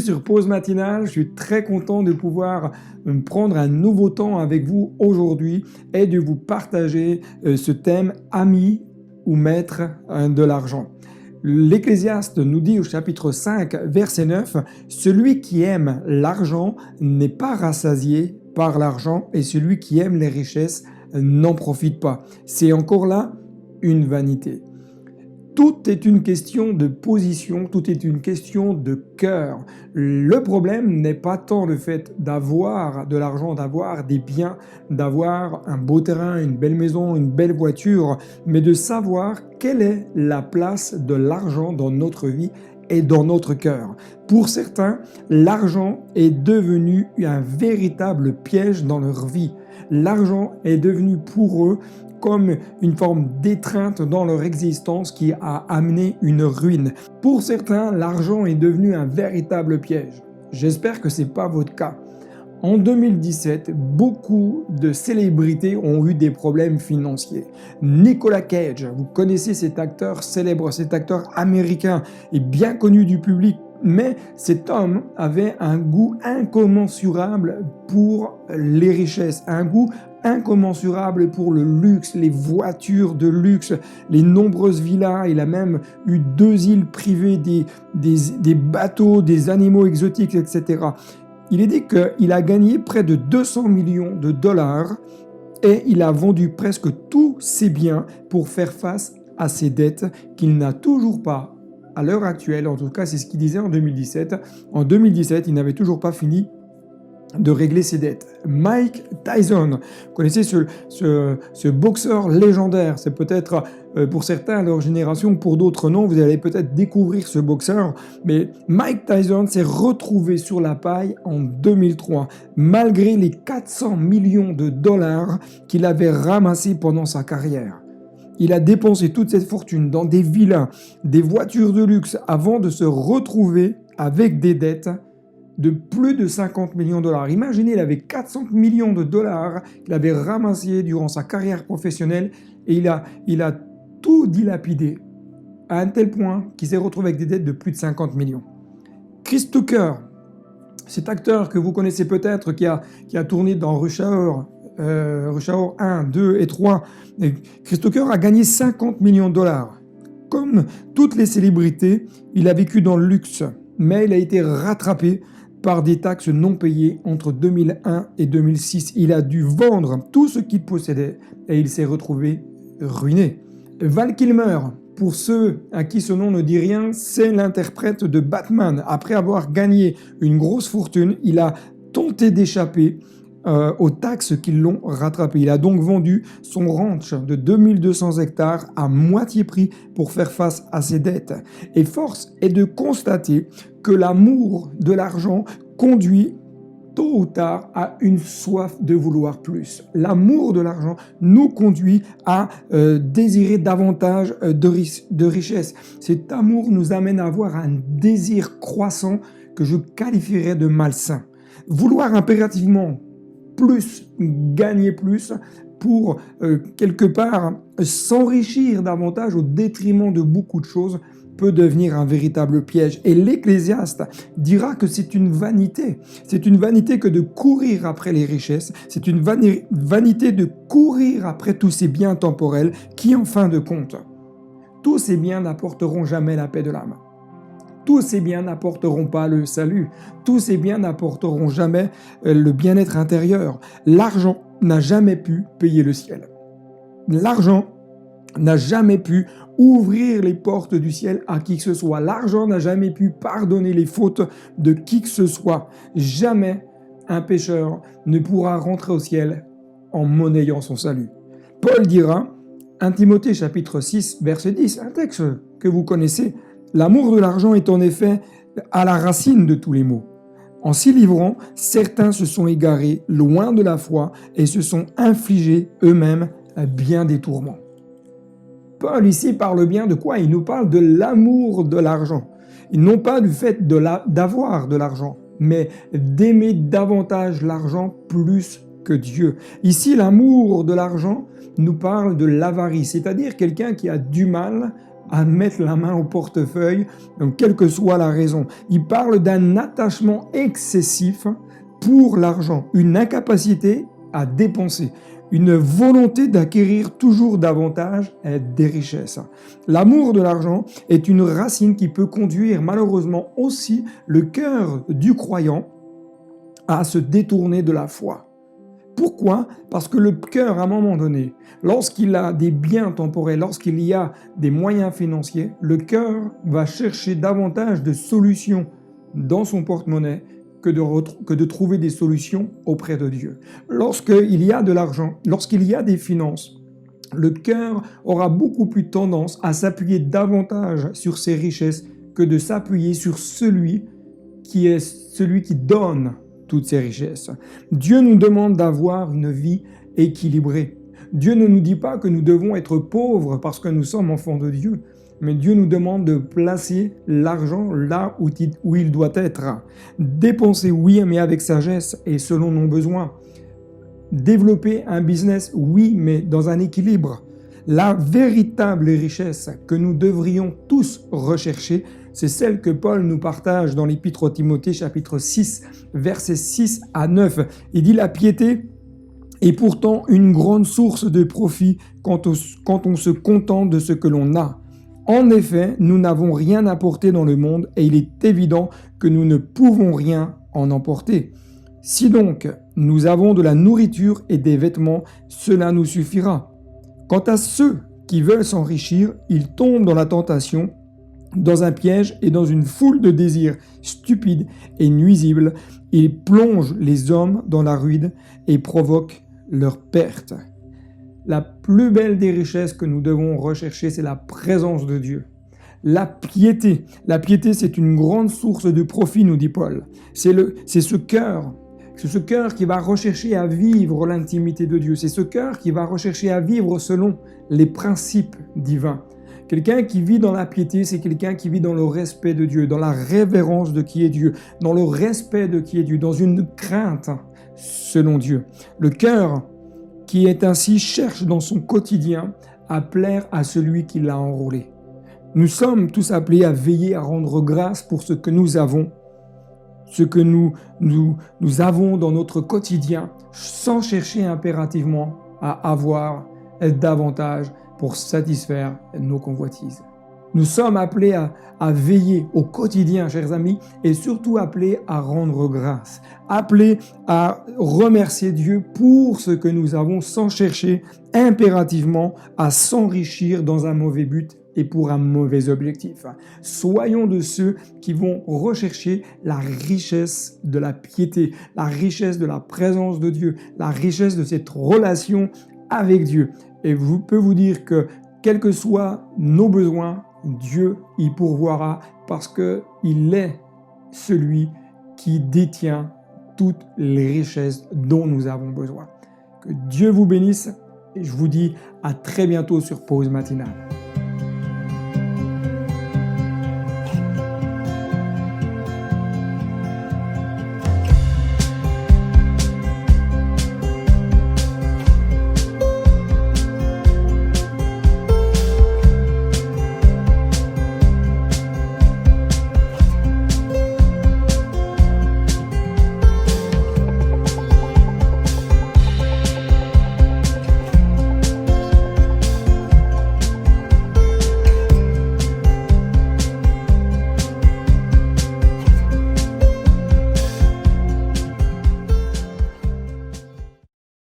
sur Pause Matinale. Je suis très content de pouvoir prendre un nouveau temps avec vous aujourd'hui et de vous partager ce thème ami ou maître de l'argent. L'Ecclésiaste nous dit au chapitre 5, verset 9, « Celui qui aime l'argent n'est pas rassasié par l'argent et celui qui aime les richesses n'en profite pas. » C'est encore là une vanité. Tout est une question de position, tout est une question de cœur. Le problème n'est pas tant le fait d'avoir de l'argent, d'avoir des biens, d'avoir un beau terrain, une belle maison, une belle voiture, mais de savoir quelle est la place de l'argent dans notre vie et dans notre cœur. Pour certains, l'argent est devenu un véritable piège dans leur vie. L'argent est devenu pour eux comme une forme d'étreinte dans leur existence qui a amené une ruine. Pour certains, l'argent est devenu un véritable piège. J'espère que ce n'est pas votre cas. En 2017, beaucoup de célébrités ont eu des problèmes financiers. Nicolas Cage, vous connaissez cet acteur célèbre, cet acteur américain et bien connu du public, mais cet homme avait un goût incommensurable pour les richesses, un goût incommensurable pour le luxe, les voitures de luxe, les nombreuses villas. Il a même eu 2 îles privées, des bateaux, des animaux exotiques, etc. Il est dit qu'il a gagné près de 200 millions de dollars et il a vendu presque tous ses biens pour faire face à ses dettes qu'il n'a toujours pas, à l'heure actuelle, en tout cas c'est ce qu'il disait en 2017. En 2017, il n'avait toujours pas fini de régler ses dettes. Mike Tyson, vous connaissez ce boxeur légendaire, c'est peut-être pour certains leur génération, pour d'autres non, vous allez peut-être découvrir ce boxeur, mais Mike Tyson s'est retrouvé sur la paille en 2003, malgré les 400 millions de dollars qu'il avait ramassés pendant sa carrière. Il a dépensé toute cette fortune dans des villas, des voitures de luxe, avant de se retrouver avec des dettes de plus de 50 millions de dollars. Imaginez, il avait 400 millions de dollars qu'il avait ramassés durant sa carrière professionnelle et il a tout dilapidé à un tel point qu'il s'est retrouvé avec des dettes de plus de 50 millions. Chris Tucker, cet acteur que vous connaissez peut-être, qui a tourné dans Rush Hour 1, 2 et 3, Chris Tucker a gagné 50 millions de dollars. Comme toutes les célébrités, il a vécu dans le luxe, mais il a été rattrapé par des taxes non payées entre 2001 et 2006. Il a dû vendre tout ce qu'il possédait et il s'est retrouvé ruiné. Val Kilmer, pour ceux à qui ce nom ne dit rien, c'est l'interprète de Batman. Après avoir gagné une grosse fortune, il a tenté d'échapper aux taxes qui l'ont rattrapé. Il a donc vendu son ranch de 2200 hectares à moitié prix pour faire face à ses dettes. Et force est de constater que l'amour de l'argent conduit tôt ou tard à une soif de vouloir plus. L'amour de l'argent nous conduit à désirer davantage de richesse. Cet amour nous amène à avoir un désir croissant que je qualifierais de malsain. Vouloir impérativement plus, gagner plus pour quelque part s'enrichir davantage au détriment de beaucoup de choses peut devenir un véritable piège. Et l'Ecclésiaste dira que c'est une vanité. C'est une vanité que de courir après les richesses. C'est une vanité de courir après tous ces biens temporels qui, en fin de compte, tous ces biens n'apporteront jamais la paix de l'âme. Tous ces biens n'apporteront pas le salut. Tous ces biens n'apporteront jamais le bien-être intérieur. L'argent n'a jamais pu payer le ciel. L'argent n'a jamais pu ouvrir les portes du ciel à qui que ce soit. L'argent n'a jamais pu pardonner les fautes de qui que ce soit. Jamais un pécheur ne pourra rentrer au ciel en monnayant son salut. Paul dira, 1 Timothée chapitre 6, verset 10, un texte que vous connaissez, « L'amour de l'argent est en effet à la racine de tous les maux. En s'y livrant, certains se sont égarés loin de la foi et se sont infligés eux-mêmes bien des tourments. » Paul ici parle bien de quoi? Il nous parle de l'amour de l'argent. Non pas du fait d'avoir de l'argent, mais d'aimer davantage l'argent plus que Dieu. Ici, l'amour de l'argent nous parle de l'avarice, c'est-à-dire quelqu'un qui a du mal à mettre la main au portefeuille, donc quelle que soit la raison. Il parle d'un attachement excessif pour l'argent, une incapacité à dépenser, une volonté d'acquérir toujours davantage des richesses. L'amour de l'argent est une racine qui peut conduire malheureusement aussi le cœur du croyant à se détourner de la foi. Pourquoi? Parce que le cœur, à un moment donné, lorsqu'il a des biens temporels, lorsqu'il y a des moyens financiers, le cœur va chercher davantage de solutions dans son porte-monnaie que de trouver des solutions auprès de Dieu. Lorsqu'il y a de l'argent, lorsqu'il y a des finances, le cœur aura beaucoup plus tendance à s'appuyer davantage sur ses richesses que de s'appuyer sur celui qui donne toutes ces richesses. Dieu nous demande d'avoir une vie équilibrée. Dieu ne nous dit pas que nous devons être pauvres parce que nous sommes enfants de Dieu, mais Dieu nous demande de placer l'argent là où il doit être. Dépenser, oui, mais avec sagesse et selon nos besoins. Développer un business, oui, mais dans un équilibre. La véritable richesse que nous devrions tous rechercher, c'est celle que Paul nous partage dans l'Épître aux Timothée, chapitre 6, versets 6 à 9. Il dit « La piété est pourtant une grande source de profit quand on se contente de ce que l'on a. En effet, nous n'avons rien apporté dans le monde et il est évident que nous ne pouvons rien en emporter. Si donc nous avons de la nourriture et des vêtements, cela nous suffira. Quant à ceux qui veulent s'enrichir, ils tombent dans la tentation, dans un piège et dans une foule de désirs stupides et nuisibles. Ils plongent les hommes dans la ruine et provoquent leur perte. » La plus belle des richesses que nous devons rechercher, c'est la présence de Dieu. La piété, c'est une grande source de profit, nous dit Paul. C'est ce cœur qui va rechercher à vivre l'intimité de Dieu. C'est ce cœur qui va rechercher à vivre selon les principes divins. Quelqu'un qui vit dans la piété, c'est quelqu'un qui vit dans le respect de Dieu, dans la révérence de qui est Dieu, dans le respect de qui est Dieu, dans une crainte selon Dieu. Le cœur qui est ainsi cherche dans son quotidien à plaire à celui qui l'a enrôlé. Nous sommes tous appelés à veiller à rendre grâce pour ce que nous avons, ce que nous avons dans notre quotidien, sans chercher impérativement à avoir davantage pour satisfaire nos convoitises. Nous sommes appelés à veiller au quotidien, chers amis, et surtout appelés à rendre grâce, appelés à remercier Dieu pour ce que nous avons sans chercher impérativement à s'enrichir dans un mauvais but et pour un mauvais objectif. Soyons de ceux qui vont rechercher la richesse de la piété, la richesse de la présence de Dieu, la richesse de cette relation avec Dieu. Et je peux vous dire que, quels que soient nos besoins, Dieu y pourvoira parce qu'il est celui qui détient toutes les richesses dont nous avons besoin. Que Dieu vous bénisse et je vous dis à très bientôt sur Pause Matinale.